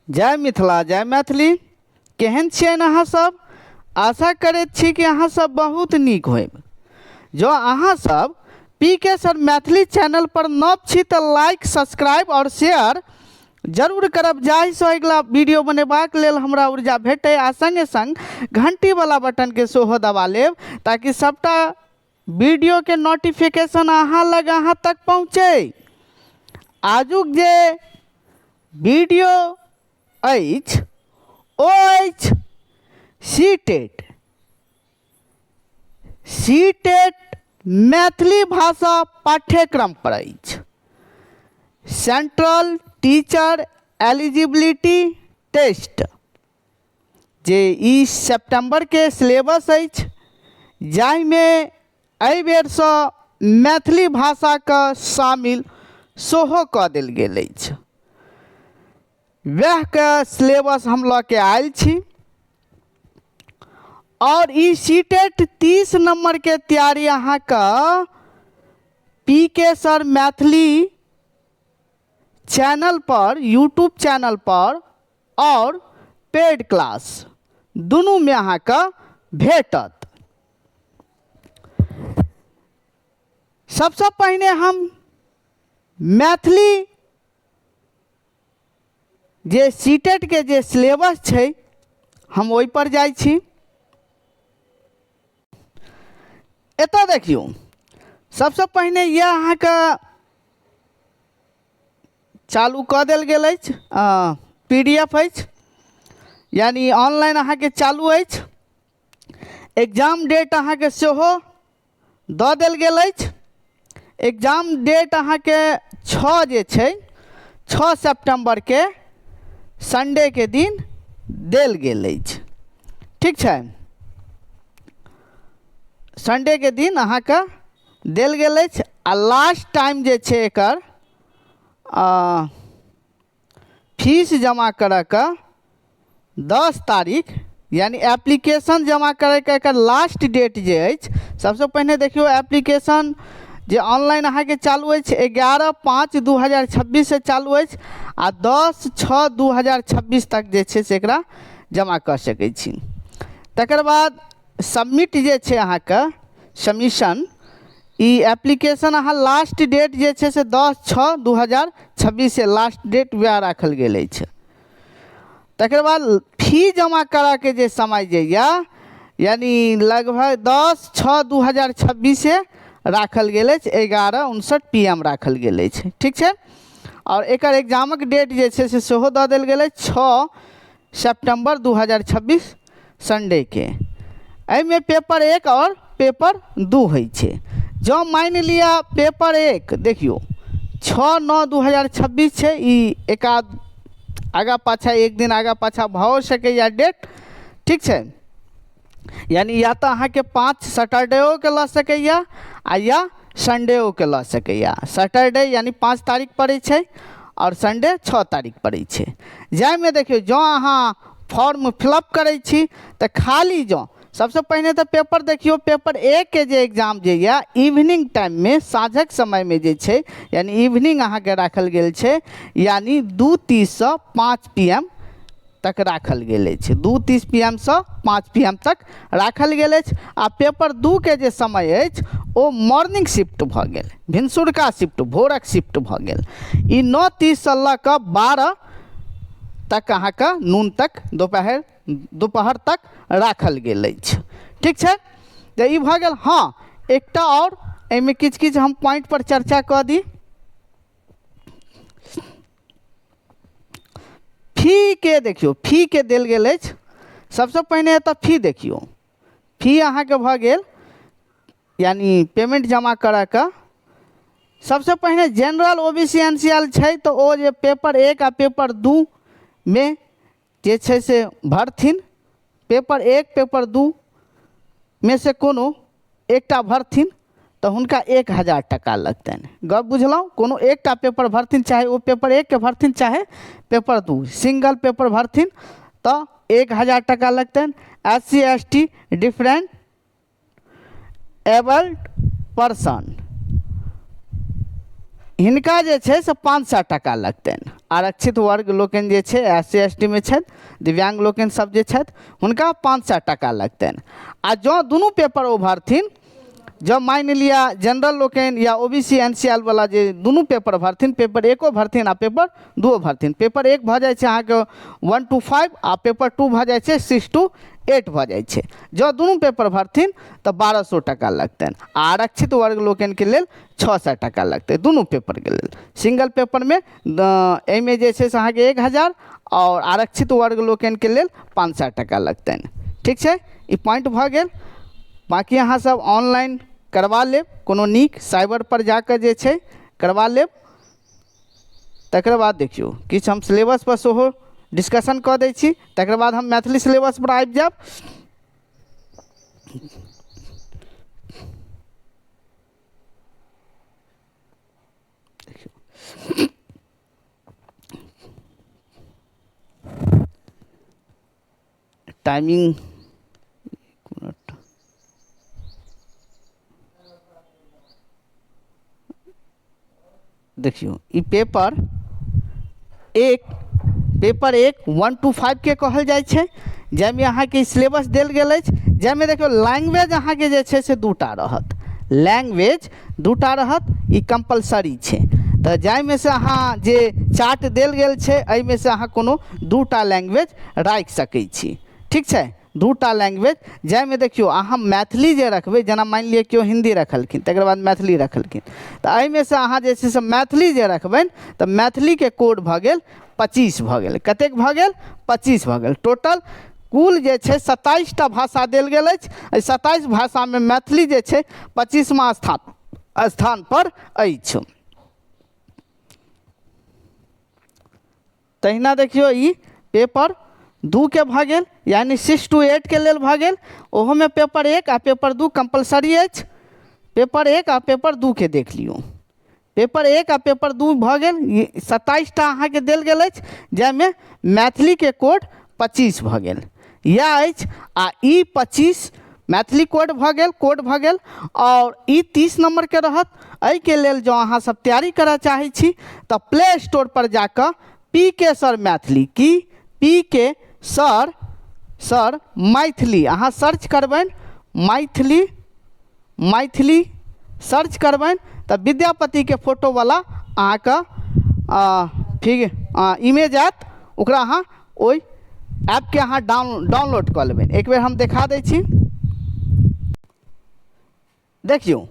जय मिथिला जय मैथिली। केहन छियनि अहाँ सब? आशा करैत छी कि अहाँ सब बहुत नीक होयब। जो अहाँ सब पीके सर मैथिली चैनल पर नव छी तो लाइक सब्सक्राइब और शेयर जरूर करब, जाहिसँ अगिला वीडियो बनेबाक लेल हमरा ऊर्जा भेटै। आ संगे संग घंटी वाला बटन के सेहो दबा लेब ताकि सबटा वीडियो के नोटिफिकेशन अहाँ तक पहुँचे। आजुक जे वीडियो अछि ओ अछि सीटेट मैथिली भाषा पाठ्यक्रम पर अछि। सेंट्रल टीचर एलिजिबिलिटी टेस्ट जे ई सितंबर के सिलेबस अछि, जाहिमे एहि बेरसँ मैथिली भाषा के शामिल सेहो कऽ देल गेल अछि। वह के सिलेबस हम लऽ के आयल छी और ई सीटेट 30 नंबर के तैयारी अहाँ का पीके सर मैथिली चैनल पर, यूट्यूब चैनल पर और पेड क्लास दोनों में अहाँ का भेटत। सबसे पहले हम मैथिली जे सीटेट के जे सिलेबस छै हम ओहि पर जाइ छी। एतऽ देखियो, सबसे पहले यह अहाँ का चालू कऽ देल गेल अछि, PDF अछि, यानी ऑनलाइन अहाँ के चालू अछि। एग्जाम डेट अहाँ के सेहो दऽ देल गेल अछि। एग्जाम डेट अहाँ के 6 जे छै 6 सितंबर के संडे के दिन देल गेल अछि। ठीक छै, संडे के दिन अहाँ का देल गेल अछि। आ लास्ट टाइम जे छै एकर फीस जमा करऽ का 10 तारीख, यानी एप्लीकेशन जमा करे के एकर लास्ट डेट जे अछि। सबसे पहले देखियो, एप्लीकेशन जे ऑनलाइन अहाँ के चालू अछि 11/5/2026 से चालू अछि आ 10/6/2026 तक जे छै से एकरा जमा कर सकै छी। तकर बाद सबमिट जे छै अहाँ का सबमिशन, ई एप्लीकेशन अहाँ लास्ट डेट जे छै से 10/6/2026 से लास्ट डेट वएह राखल गेल अछि। तकर बाद फी जमा करा के जे समय जे यानी लगभग 10/6/2026 से राखल गेल अछि, 11:59 PM राखल गेल अछि। ठीक छै, और एकर एग्जामक डेट जे छै से सेहो दऽ देल गेल अछि 6 सितंबर 2026 संडे के। एहिमे पेपर 1 और पेपर 2 होइ छै। जो मान लिया पेपर 1 देखियो 6/9/2026 छै, ई एकाध आगा पाछा एक दिन आगा पाछा भऽ सकैया डेट। ठीक छै, यानी या तो अहाँ के 5 सैटरडेओ के लऽ सकैया आ या संडेओ के लऽ सकैया। सैटरडे यानी 5 तारीख पड़ै छै और संडे 6 तारीख पड़ै छै। जाहिमे देखियो, जो अहाँ फॉर्म फिलअप करै छी तो खाली जो सबसे पहले तो पेपर देखियो, पेपर 1 के जे एग्जाम जे इवनिंग टाइम में, साँझक समय में जे छै, यानी इवनिंग अहाँ के राखल गेल छै, यानी 2:30 से 5 PM तक राखल गेल अछि। 2:30 PM से 5 PM तक राखल गेल अछि। आ पेपर 2 के जे समय अछि ओ मॉर्निंग शिफ्ट भऽ गेल, भिनसुरका शिफ्ट, भोरक शिफ्ट भऽ गेल। ई 9:30 से लऽ कऽ 12 तक अहाँ का नून तक दोपहर तक राखल गेल अछि। ठीक छै, तो ई भऽ गेल। हाँ, एकटा और एहिमे किछु हम पॉइंट पर चर्चा कऽ दी। फी के देखियो, फी के देल गेल अछि। सबसे पहले एतऽ फी देखियो, फी अहाँ के भऽ गेल, यानी पेमेंट जमा करऽ का। सबसे पहले जनरल OBC NCL छै तो ओ जे पेपर 1 आ पेपर 2 में जे छै से भरथिन। पेपर 1 पेपर 2 में से कोनो एकटा भरथिन तो हुनका 1000 टका लगतनि। गप बुझलहुँ? कोनो एकटा पेपर भरथिन, चाहे वो पेपर 1 के भरथिन चाहे पेपर 2, सिंगल पेपर भरथिन तो 1000 टका लगतनि। SC ST different abled person हिनका जे छै से 500 टका लगतनि। आरक्षित वर्ग लोकनि जे छै SC ST में छथि, दिव्यांग लोकनि सब जे छथि हुनका 500 टका लगतनि। आ जँ दुनू पेपर ओ भरथिन, जब मानि लिया जनरल लोकनि या OBC NCL वाला जे दुनू पेपर भरथिन, पेपर 1 भरथिन आ पेपर 2 भरथिन, पेपर 1 भऽ जाइ छै अहाँके 1 to 5 आ पेपर 2 भऽ जाइ छै 6 to 8 भऽ जाइ छै। जँ दुनू पेपर भरथिन तऽ 1200 टका लगतनि। आरक्षित वर्ग लोकनिके लेल 600 टका लगतै दुनू पेपरके लेल। सिंगल पेपरमे एहिमे जे छै से अहाँके 1000 और आरक्षित वर्ग लोकनिके लेल 500 टका लगतनि। ठीक छै, ई पॉइंट भऽ गेल। बाकी अहाँ सब ऑनलाइन करवा लेब, कोनो नीक साइबर पर जाकर जे छै करवा लेब। तकर बाद देखियौ किछु हम सिलेबस पर सेहो डिस्कशन कऽ दै छी, तकर बाद हम मैथिली सिलेबस पर आबि जायब। टाइमिंग देखियो, ई पेपर 1 1 to 5 के कहल जाइ छै, जाहिमे अहाँके सिलेबस देल गेल अछि, जाहिमे देखियौ लैंग्वेज अहाँके जे छै से 2टा रहत। लैंग्वेज 2टा रहत, ई कंपलसरी छै। तऽ जाहिमे से अहाँ जे चार्ट देल गेल छै एहिमे से अहाँ कोनो 2टा लैंग्वेज राखि सकै छी। ठीक छै, 2टा लैंग्वेज, जाहिमे देखियौ अहाँ मैथिली जे रखबै, जेना मानि लिअ केओ हिंदी रखलखिन तकर बाद मैथिली रखलखिन, तऽ एहिमे से अहाँ जे छै से मैथिली जे रखबनि तऽ मैथिलीके कोड भऽ गेल 25 भऽ गेल। कतेक भऽ गेल? 25 भऽ गेल। टोटल कुल जे छै 27टा भाषा देल गेल अछि। एहि 27 भाषामे मैथिली जे छै 25वां स्थान पर अछि। तहिना देखियौ ई पेपर 2 के भऽ गेल, यानी 6 to 8 के लेल भऽ गेल। ओहोमे पेपर 1 आ पेपर 2 कंपलसरी अछि। पेपर 1 आ पेपर 2 के देख लियौ। पेपर 1 आ पेपर 2 भऽ गेल, 27टा अहाँके देल गेल अछि, जाहिमे मैथिलीके कोड 25 भऽ गेल। इएह अछि। आ ई 25 मैथिली कोड भऽ गेल और ई 30 नंबर के रहत। एहिके लेल जँ अहाँ सब तैयारी करऽ चाहै छी तऽ प्ले स्टोर पर जाकऽ PK सर मैथिली, की PK सर मैथिली अहाँ सर्च करबनि, मैथिली सर्च करबनि तऽ विद्यापतिके फोटोवला अहाँके इमेज आयत, ओकरा अहाँ ओहि ऐपके अहाँ डाउनलोड कऽ लेबै। एक बेर हम देखा दै छी। देखियौ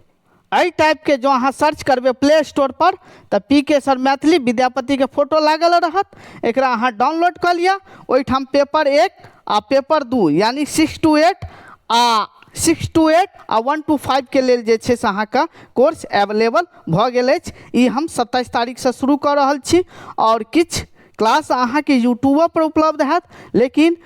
एहि टाइपके जो अहाँ सर्च करबै प्ले स्टोर पर तऽ PK सर मैथिली विद्यापतिके फोटो लागल रहत। एकरा अहाँ डाउनलोड कऽ लिअ। ओहिठाम पेपर 1 आ पेपर 2 यानी 6 to 8 आ 1 to 5 के लेल जे छै से अहाँके कोर्स अवेलेबल भऽ गेल अछि। ई हम 27 तारीखसँ शुरू कऽ रहल छी और किछु क्लास अहाँके यूट्यूबो पर उपलब्ध हैत, लेकिन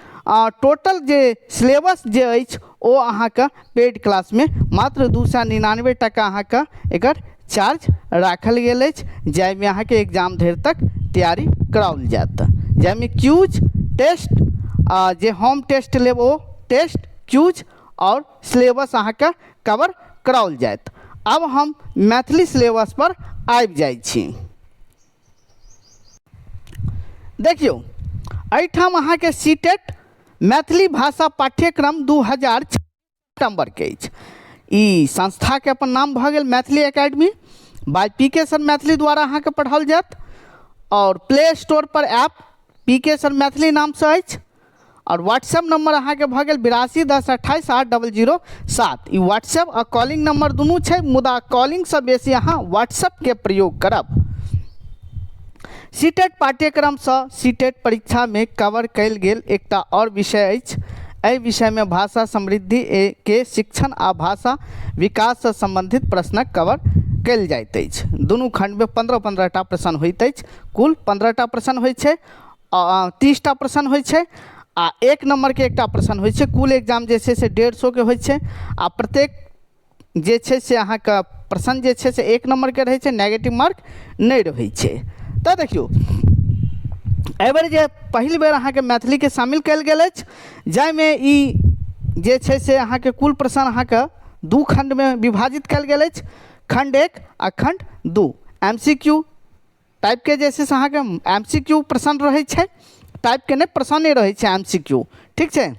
टोटल जे सिलेबस जे अछि ओ अहाँके पेड क्लासमे मात्र 299 टका अहाँके एकर चार्ज राखल गेल अछि, जाहिमे अहाँके एग्जाम धरि तक तैयारी कराओल जायत। जाहिमे क्यूज टेस्ट जे होम टेस्ट लेब ओ टेस्ट क्यूज और सिलेबस अहाँके कवर कराओल जायत। अब हम मैथिली सिलेबस पर आबि जाइ छी। देखियौ एहिठाम अहाँके सीटेट मैथिली भाषा पाठ्यक्रम 2006 नंबर के अछि। ई संस्थाके अपन नाम भऽ गेल Maithili Academy, by PK sir Maithili द्वारा अहाँके पढ़ाओल जायत। और प्ले स्टोर पर ऐप PK सर मैथिली नामसँ अछि। और व्हाट्सएप नंबर अहाँके भऽ गेल 82 10 28 8007। ई व्हाट्सएप आ कॉलिंग नंबर दुनू छै, मुदा कॉलिंगसँ बेसी अहाँ व्हाट्सएपके प्रयोग करब। सीटेट पाठ्यक्रमसँ सीटेट परीक्षामे कवर कयल गेल एकटा और विषय अछि। एहि विषयमे भाषा समृद्धि के शिक्षण आ भाषा विकाससँ सम्बन्धित प्रश्नक कवर कयल जाइत अछि। दुनू खण्डमे 15-15टा प्रश्न होइत अछि। कुल 15टा प्रश्न होइ छै, 30टा प्रश्न होइ छै आ 1 नंबरके एकटा प्रश्न होइ छै। कुल एग्जाम जे छै से 150 के होइ छै आ प्रत्येक जे छै से अहाँके प्रश्न जे छै से 1 नंबरके रहै छै, नेगेटिव मार्क नहि रहै छै। तऽ देखियौ एहिबेर जे पहिल बेर अहाँके मैथिलीके शामिल कयल गेल अछि, जाहिमे ई जे छै से अहाँके कुल प्रश्न अहाँके 2 खण्डमे विभाजित कयल गेल अछि, खण्ड 1 आ खण्ड 2। MCQ टाइप के जे छै से अहाँके MCQ प्रश्न रहै छै, टाइप के नहि प्रश्ने रहै छै MCQ, ठीक छै,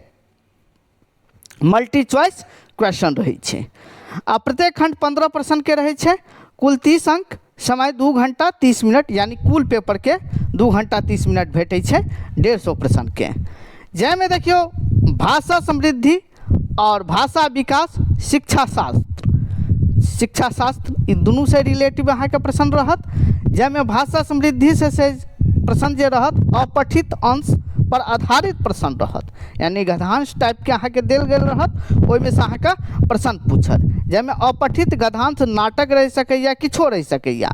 मल्टी चॉइस क्वेश्चन रहै छै। आ प्रत्येक खंड 15 प्रश्न के रहै छै, कुल 30 अंक, समय 2 घंटा 30 मिनट, यानी कुल पेपर के 2 घंटा 30 मिनट भेटै छै 150 प्रश्न के। जाहिमे देखियो भाषा समृद्धि और भाषा विकास, शिक्षा शास्त्र ई दुनू से रिलेटिव अहाँके प्रश्न रहत। जाहिमे भाषा समृद्धि से प्रश्न जे रहत अपठित अंश पर आधारित प्रश्न रहत, यानी गद्यांश टाइप के अहाँके देल गेल रहत, ओहिमे से अहाँके प्रश्न पूछत। जाहिमे अपठित गद्यांश नाटक रहि सकैया, किछो रहि सकैया,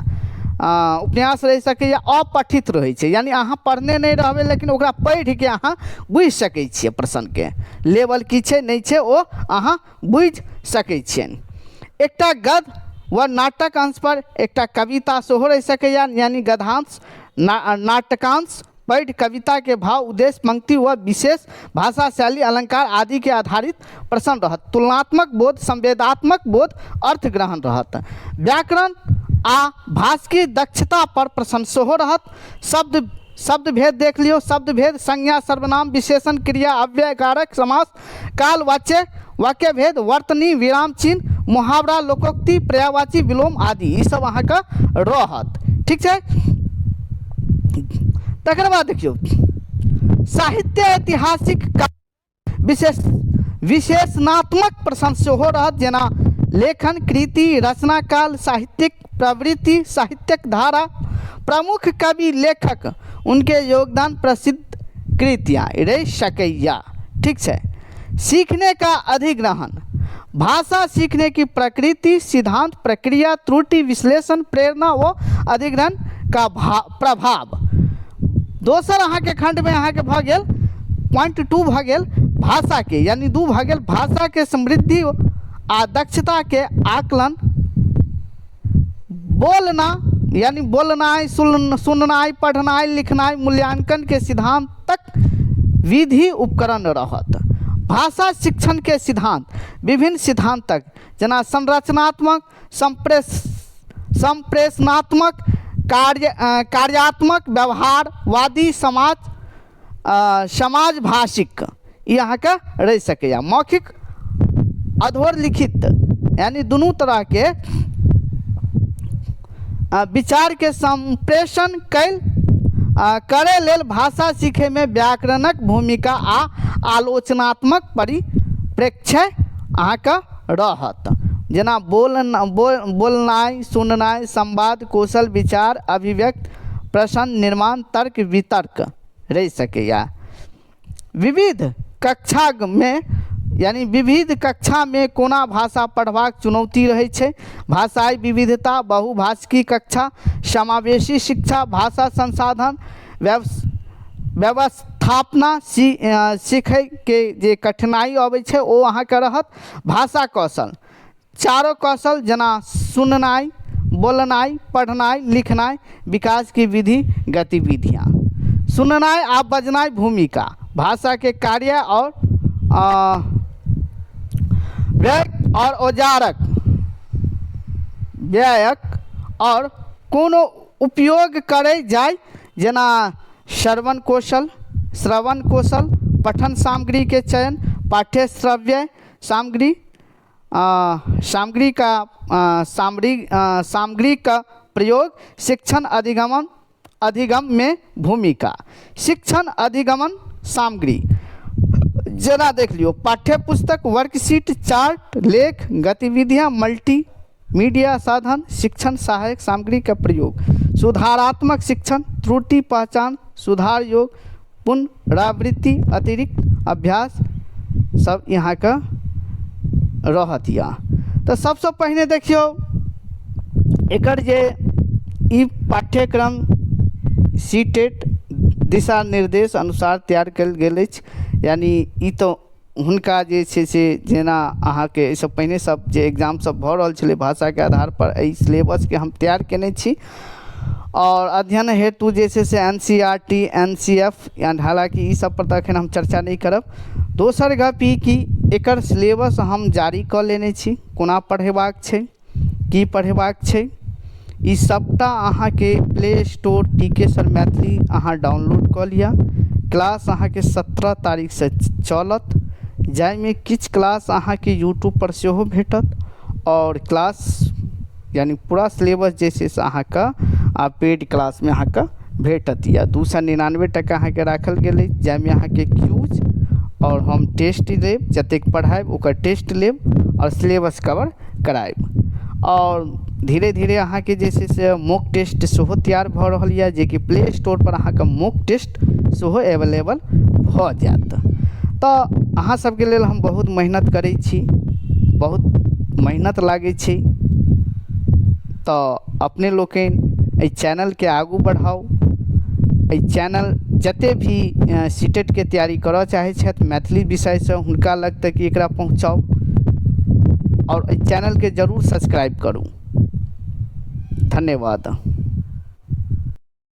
उपन्यास रहि सकैया, अपठित रहै छै, यानी अहाँ पढ़ने नहीं रहबै लेकिन ओकरा पढ़ि के अहाँ बुझि सकै छियै प्रश्न के लेवल की छै नहीं छै ओ अहाँ बुझि सकै छियै। एकटा गद्य व नाटक अंश पर एकटा कविता सेहो रहि सकैया, यानी गद्यांश नाटकांश पढ़ि कविता के भाव, उद्देश्य, पंक्ति व विशेष भाषा शैली, अलंकार आदि के आधारित प्रश्न रहत। तुलनात्मक बोध, संवेदात्मक बोध, अर्थ ग्रहण रहत। व्याकरण आ भाषिकी दक्षता पर प्रश्न सेहो रहत। शब्द भेद देख लियो, शब्द भेद, संज्ञा, सर्वनाम, विशेषण, क्रिया, अव्यय, कारक, समास, काल, वाक्य भेद, वर्तनी, विराम चिन्ह, मुहावरा, लोकोक्ति, पर्यायवाची, विलोम आदि ई सब अहाँके रहत, ठीक छै। तकर बाद देखियो साहित्य ऐतिहासिक विशेषणात्मक प्रश्न सेहो रहत, जेना लेखन, कृति, रचना काल, साहित्यिक प्रवृत्ति, साहित्यिक धारा, प्रमुख कवि, लेखक, उनके योगदान, प्रसिद्ध कृतियाँ रह सकैया, ठीक है। सीखने का अधिग्रहण, भाषा सीखने की प्रकृति, सिद्धांत, प्रक्रिया, त्रुटि, विश्लेषण, प्रेरणा व अधिग्रहण का प्रभाव। दोसर अहाँके खंड में अहाँके भ गेल पॉइंट 2 भ गेल भाषा के, यानी 2 भ गेल भाषा के समृद्धि आ दक्षता के आकलन, बोलना यानी बोलनाइ, सुननाइ, पढ़नाइ, लिखनाइ, मूल्यांकन के सिद्धांत तक विधि उपकरण रहत। भाषा शिक्षण के सिद्धांत, विभिन्न सिद्धांत तक, जना संरचनात्मक, संप्रेषणात्मक, कार्यात्मक, व्यवहारवादी, समाज भाषिक ई अहाँके रह सकैया। मौखिक, अधोर लिखित, यानी दुनू तरह के विचार के संप्रेषण करे लेल भाषा सीखे में व्याकरणक भूमिका आ आलोचनात्मक परिप्रेक्ष्य अहाँके रहत। जेना बोलनाइ, सुननाइ, संवाद, कौशल, विचार, अभिव्यक्त, प्रश्न निर्माण, तर्क, वितर्क रह सकैया। विविध कक्षा में, यानी विविध कक्षा में कोना भाषा पढ़बाक चुनौती रहै छै। भाषाई विविधता, बहुभाषिकी कक्षा, समावेशी शिक्षा, भाषा संसाधन व्यवस्थापना, सीखै के जे कठिनाई अबै छै ओ अहाँके रहत। भाषा कौशल, चारो कौशल जेना सुननाइ, बोलनाइ, पढ़नाइ, लिखनाइ, विकास की विधि, गतिविधियाँ। सुननाइ आ बजनाइ, भूमिका, भाषा के कार्य और व्ययक और कोनो उपयोग करे जाय, जेना श्रवण कौशल, पठन सामग्री के चयन, पाठ्य श्रव्य सामग्री, सामग्री का प्रयोग, शिक्षण अधिगम में भूमिका। शिक्षण अधिगमन सामग्री जरा देख लियो, पाठ्य पुस्तक, वर्कशीट, चार्ट, लेख, गतिविधियां, मल्टीमीडिया साधन, शिक्षण सहायक सामग्री का प्रयोग, सुधारात्मक शिक्षण, त्रुटि पहचान, सुधार योग, पुनरावृत्ति, अतिरिक्त अभ्यास सब यहाँ का रहत या। तो सबसे पहले देखियो एकर जे ई पाठ्यक्रम सीटेट दिशा निर्देश अनुसार तैयार कल गेल अछि, यानी ई तो हुनका जे छै से जेना अहाँके एहिसँ पहिने सब जे एग्जाम सब भऽ रहल छलै भाषा के आधार पर एहि सिलेबस के हम तैयार केने छी और अध्ययन हेतु जे छै से NCERT NCF यानी हालांकि ई सब पर तऽ एखन हम चर्चा नहीं करब। दोसर गप ई कि एकर सिलेबस हम जारी कऽ लेने छी, कोना पढ़ेबाक छै, की पढ़ेबाक छै, ई सबटा अहाँ के play store PK sir Maithili अहाँ डाउनलोड कऽ लिअ। क्लास अहाँ के 17 तारीख से चलत, जाहिमे किछु क्लास अहाँ के यूट्यूब पर सेहो भेटत और क्लास यानी पूरा सिलेबस जे छै से अहाँ के पेड क्लास में अहाँ के भेटत। या 299 टका अहाँ के राखल गेलै, जाहिमे अहाँ के क्यूज और हम टेस्ट लेब, जतेक पढ़ाइब ओकर टेस्ट लेब और सिलेबस कवर कराइब। और धीरे धीरे अहाँ के जे छै से मॉक टेस्ट सेहो तैयार भऽ रहल यऽ, जे कि प्ले स्टोर पर अहाँ के मॉक टेस्ट सेहो अवेलेबल भऽ जायत। तऽ अहाँ सबके लेल हम बहुत मेहनत करै छी, बहुत मेहनत लागै छै। तऽ अपने लोकनि एहि चैनल के आगू बढ़ाउ। एहि चैनल जते भी सीटेट के तैयारी करऽ चाहै छथि मैथिली विषय से, हुनका लग तक एकरा पहुँचाउ और एहि चैनल के जरूर सब्सक्राइब करू। धन्यवाद।